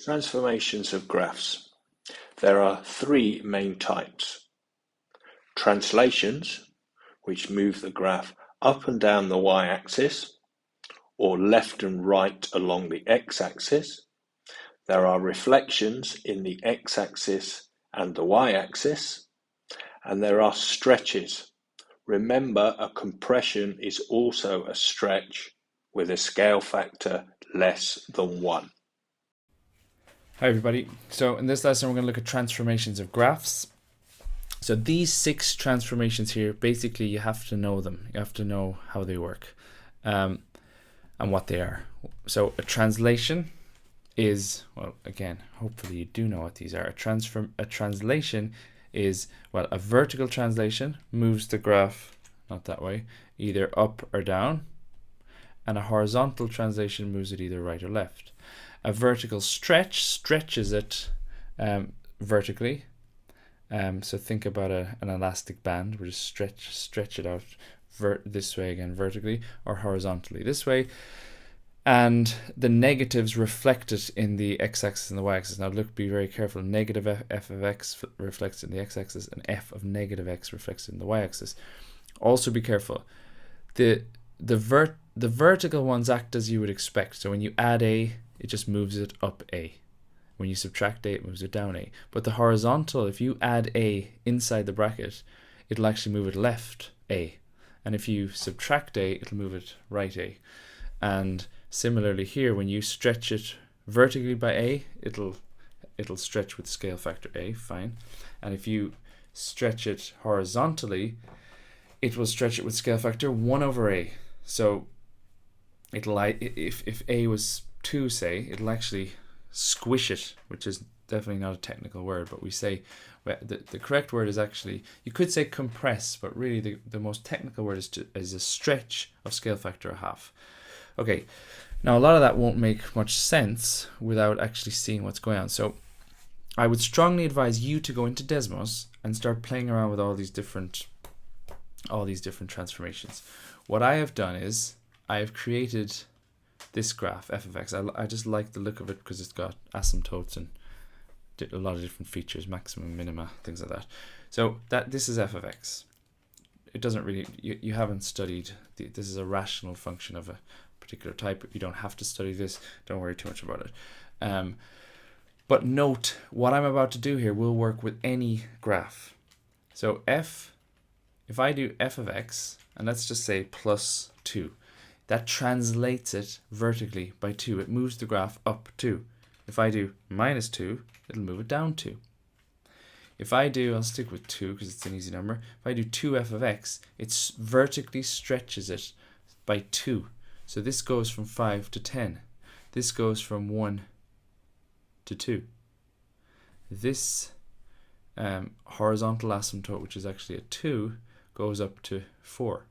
Transformations of graphs. There are three main types. Translations, which move the graph up and down the y-axis, or left and right along the x-axis. There are reflections in the x-axis and the y-axis, and there are stretches. Remember, a compression is also a stretch with a scale factor less than 1. Hi everybody. So in this lesson we're going to look at transformations of graphs. So these 6 transformations here, basically you have to know them. You have to know how they work and what they are. So a translation is, well, again, hopefully you do know what these are. A translation is, well, a vertical translation moves the graph, not that way, either up or down, and a horizontal translation moves it either right or left. A vertical stretch stretches it vertically. So think about an elastic band. We just stretch it out this way again, vertically, or horizontally this way. And the negatives reflected in the x-axis and the y-axis. Now look, be very careful. Negative f of x reflects in the x-axis, and f of negative x reflects in the y-axis. Also be careful. The vertical ones act as you would expect. So when you add a, it just moves it up a. When you subtract a, it moves it down a. But the horizontal, if you add a inside the bracket, it'll actually move it left a. And if you subtract a, it'll move it right a. And similarly here, when you stretch it vertically by a, it'll stretch with scale factor a, fine. And if you stretch it horizontally, it will stretch it with scale factor 1 over a. So it'll, if a was 2, say, it'll actually squish it, which is definitely not a technical word, but we say, well, the correct word is actually, you could say compress, but really the most technical word is a stretch of scale factor 1/2. Okay, now a lot of that won't make much sense without actually seeing what's going on. So I would strongly advise you to go into Desmos and start playing around with all these different transformations. What I have done is I have created this graph, f of x. I just like the look of it because it's got asymptotes and a lot of different features, maximum, minima, things like that. So this is f of x. It doesn't really, you haven't studied, this is a rational function of a particular type. You don't have to study this. Don't worry too much about it. But note, what I'm about to do here will work with any graph. So if I do f of x, and let's just say plus 2, that translates it vertically by 2. It moves the graph up 2. If I do minus 2, it'll move it down 2. If I do, I'll stick with 2 because it's an easy number. If I do 2f of x, it vertically stretches it by 2. So this goes from 5 to 10. This goes from 1 to 2. This horizontal asymptote, which is actually a 2, goes up to 4.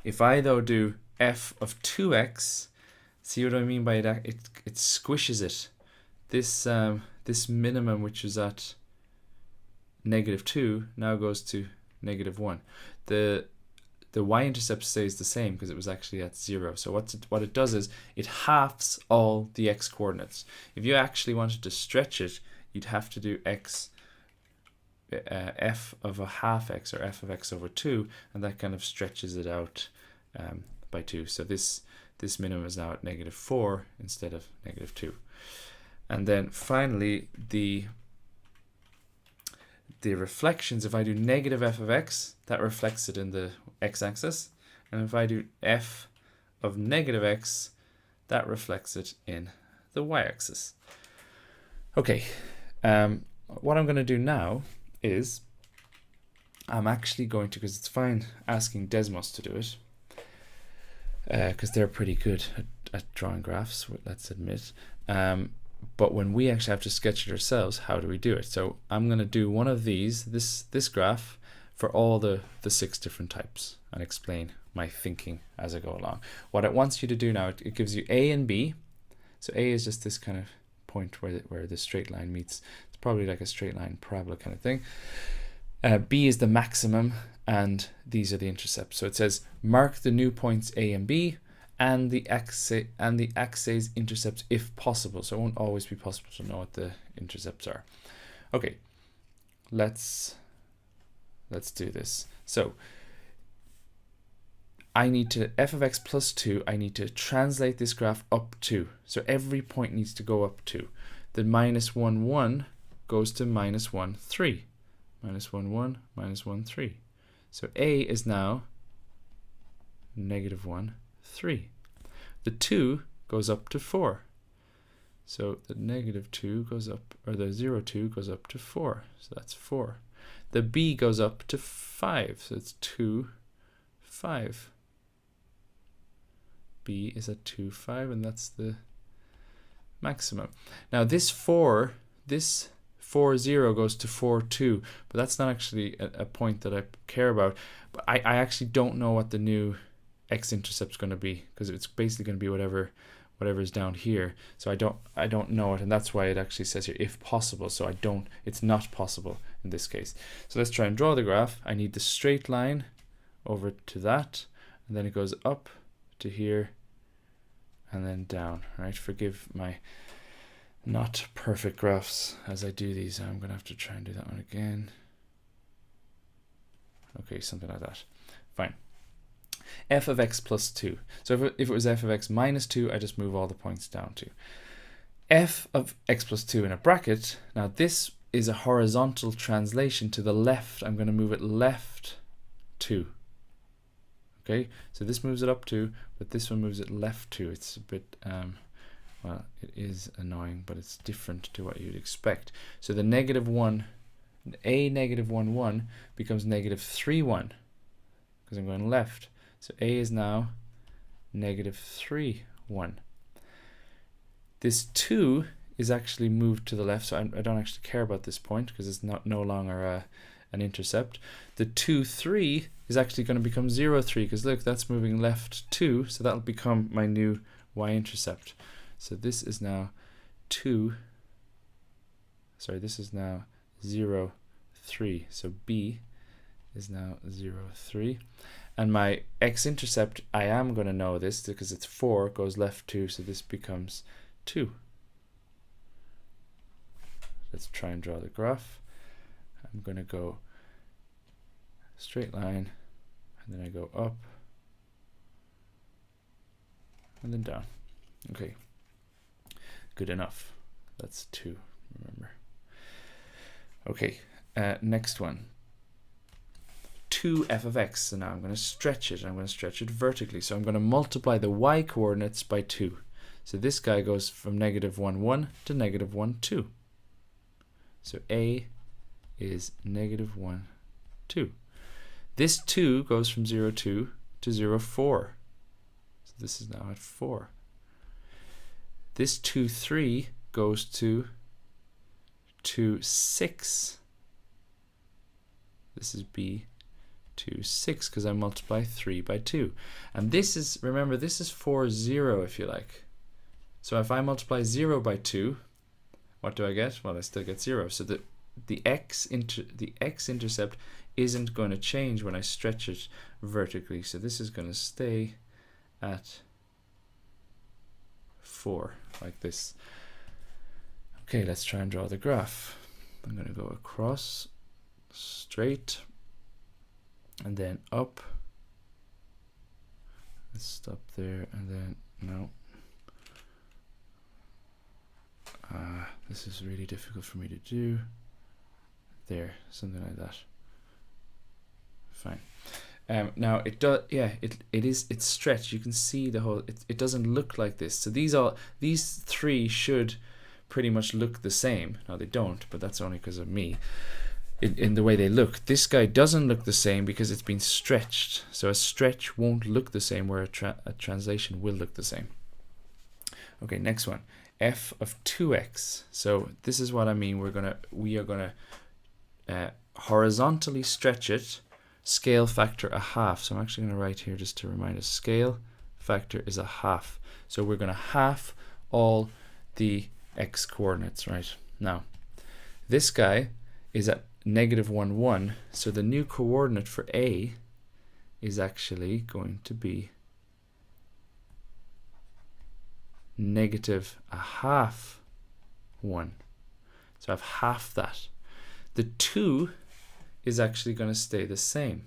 If I though do f of 2x, see what I mean by that? It squishes it. This minimum, which is at -2, now goes to -1. The y-intercept stays the same because it was actually at 0. So what it does is it halves all the x coordinates. If you actually wanted to stretch it, you'd have to do f of a half x, or f of x over 2, and that kind of stretches it out by 2. So this minimum is now at -4 instead of -2. And then finally the reflections, if I do negative f of x, that reflects it in the x-axis, and if I do f of negative x, that reflects it in the y-axis. Okay, what I'm going to do now is I'm actually going to, because it's fine asking Desmos to do it, because they're pretty good at drawing graphs, let's admit. But when we actually have to sketch it ourselves, how do we do it? So I'm going to do one of these, this graph, for all the 6 different types, and explain my thinking as I go along. What it wants you to do now, it gives you A and B. So A is just this kind of point where the straight line meets. It's probably like a straight line parabola kind of thing. B is the maximum, and these are the intercepts. So it says mark the new points A and B and the axes intercepts if possible. So it won't always be possible to know what the intercepts are. Okay, let's do this. So I need to, f of x plus 2, I need to translate this graph up 2. So every point needs to go up 2. The minus 1, 1 goes to minus 1, 3. Minus 1, 1, minus 1, 3. So a is now negative 1, 3. The 2 goes up to 4. So the negative 2 goes up, or the 0, 2 goes up to 4. So that's 4. The b goes up to 5. So it's 2, 5. B is at 2, 5, and that's the maximum. Now this 4, 0 goes to 4, 2, but that's not actually a point that I care about. But I actually don't know what the new x-intercept is going to be, because it's basically going to be whatever is down here. So I don't know it, and that's why it actually says here if possible. So it's not possible in this case. So let's try and draw the graph. I need the straight line over to that, and then it goes up to here and then down, right? Forgive my not perfect graphs as I do these. I'm gonna have to try and do that one again. Okay, something like that. Fine. F of x plus 2. So if it was f of x minus 2, I just move all the points down to f of x plus 2 in a bracket. Now this is a horizontal translation to the left. I'm going to move it left 2. Okay, so this moves it up 2, but this one moves it left 2. It's a bit, well, it is annoying, but it's different to what you'd expect. So the negative 1, a negative 1, 1 becomes negative 3, 1, because I'm going left. So a is now negative 3, 1. This 2 is actually moved to the left, so I don't actually care about this point because it's no longer an intercept. The 2, 3 is actually going to become 0, 3, because look, that's moving left 2, so that'll become my new y-intercept. So this is now 2, sorry, this is now 0, 3. So b is now 0, 3. And my x-intercept, I am going to know this because it's 4, goes left 2, so this becomes 2. Let's try and draw the graph. I'm going to go straight line, and then I go up, and then down. Okay, good enough. That's 2, remember. Okay, next one. 2f of x. So now I'm going to stretch it. I'm going to stretch it vertically. So I'm going to multiply the y coordinates by 2. So this guy goes from negative 1, 1 to negative 1, 2. So a is negative 1, 2. This 2 goes from 0, 2 to 0, 4. So this is now at 4. This 2, 3 goes to 2, 6. This is b, 2, 6, because I multiply 3 by 2. And this is, remember, this is 4, 0, if you like. So if I multiply 0 by 2, what do I get? Well, I still get 0. So the x-intercept isn't going to change when I stretch it vertically. So this is going to stay at 4, like this. Okay, let's try and draw the graph. I'm going to go across, straight, and then up. Let's stop there, and then no. This is really difficult for me to do. There, something like that. Fine. Now it does, yeah, it's stretched. You can see the whole. It doesn't look like this. So these three should pretty much look the same. Now they don't, but that's only because of me. In the way they look. This guy doesn't look the same because it's been stretched. So a stretch won't look the same, where a translation will look the same. Okay, next one. F of 2x. So this is what I mean. We are gonna horizontally stretch it. Scale factor 1/2. So I'm actually going to write here just to remind us. Scale factor is 1/2. So we're going to half all the x coordinates, right? Now, this guy is at negative 1, 1. So the new coordinate for a is actually going to be negative a half 1. So I have half that. The 2 is actually going to stay the same.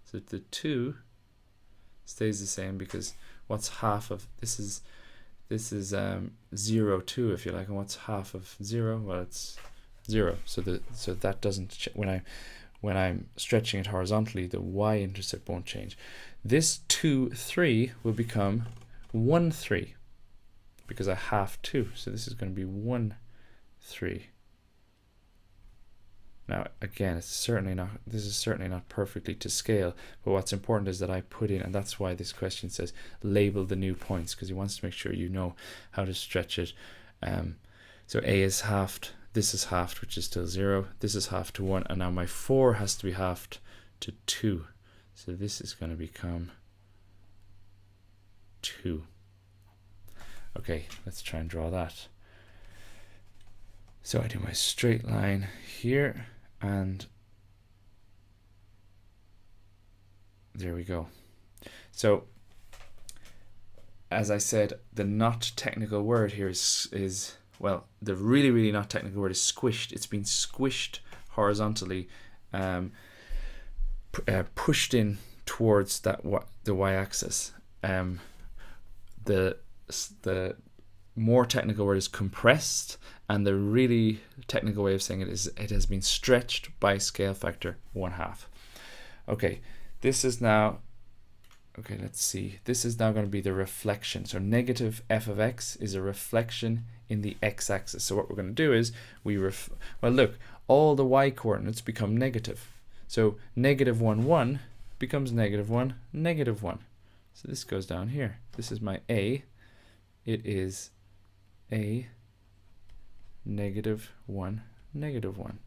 So the 2 stays the same because what's half of this is 0, 2 if you like, and what's half of 0? Well, it's 0. So that doesn't when I'm stretching it horizontally, the y-intercept won't change. This 2, 3 will become 1, 3 because I half 2. So this is going to be 1, 3. Now again, this is certainly not perfectly to scale, but what's important is that I put in, and that's why this question says label the new points, because he wants to make sure you know how to stretch it. So A is halved, this is halved, which is still 0, this is halved to 1, and now my 4 has to be halved to 2. So this is going to become 2. Okay, let's try and draw that. So I do my straight line here, and there we go. So as I said, the not technical word here is well, the really not technical word is squished. It's been squished horizontally, pushed in towards the y-axis. The more technical word is compressed, and the really technical way of saying it is it has been stretched by scale factor 1/2. Okay, this is now, okay, let's see. This is now going to be the reflection. So negative f of x is a reflection in the x-axis. So what we're going to do is well, look, all the y coordinates become negative. So negative 1, 1 becomes negative 1, negative 1. So this goes down here. This is my A. It is A, negative 1, negative 1.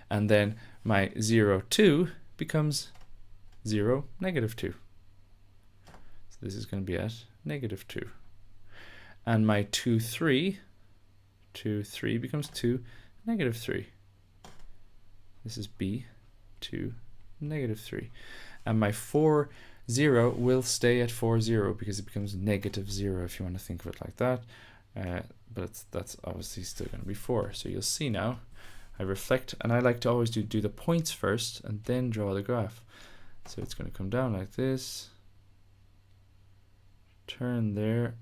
And then my 0, 2 becomes 0, negative 2. So this is going to be at negative 2. And my 2, 3 becomes 2, negative 3. This is B, 2, negative 3. And my 4, 0 will stay at 4, 0 because it becomes negative 0 if you want to think of it like that. But that's obviously still going to be 4. So you'll see now, I reflect, and I like to always do the points first and then draw the graph. So it's going to come down like this, turn there,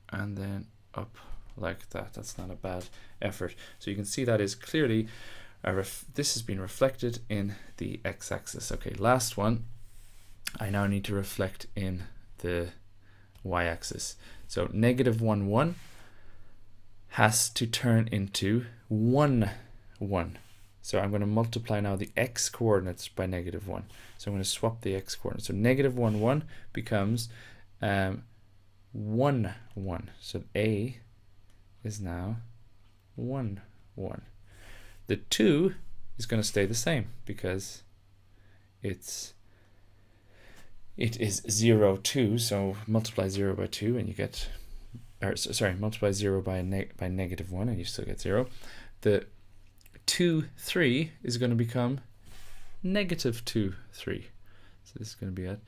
and then up like that. That's not a bad effort. So you can see that is clearly, this has been reflected in the x-axis. Okay, last one. I now need to reflect in the y-axis. So negative 1, 1 has to turn into 1, 1. So I'm going to multiply now the x coordinates by negative 1. So I'm going to swap the x coordinates. So negative 1, 1 becomes 1, 1. So A is now 1, 1. The 2 is going to stay the same because it is 0, 2. So multiply 0 by 2 and you get, multiply 0 by negative 1 and you still get 0. The 2, 3 is going to become negative 2, 3. So this is going to be at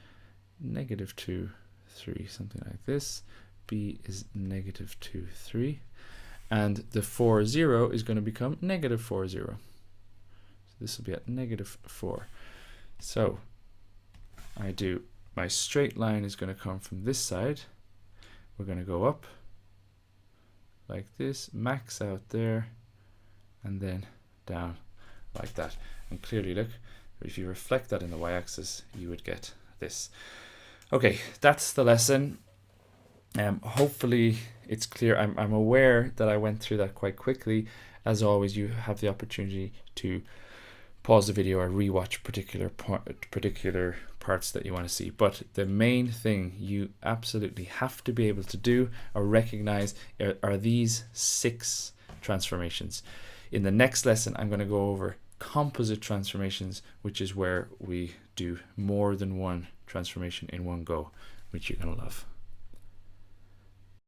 negative 2, 3, something like this. B is negative 2, 3. And the 4, 0 is going to become negative 4, 0. So this will be at negative 4. So my straight line is going to come from this side. We're going to go up like this, max out there, and then down like that. And clearly, look, if you reflect that in the y-axis, you would get this. Okay, that's the lesson. Hopefully it's clear. I'm aware that I went through that quite quickly. As always, you have the opportunity to pause the video or rewatch particular parts that you want to see. But the main thing you absolutely have to be able to do or recognize are these 6 transformations. In the next lesson, I'm going to go over composite transformations, which is where we do more than one transformation in one go, which you're going to love.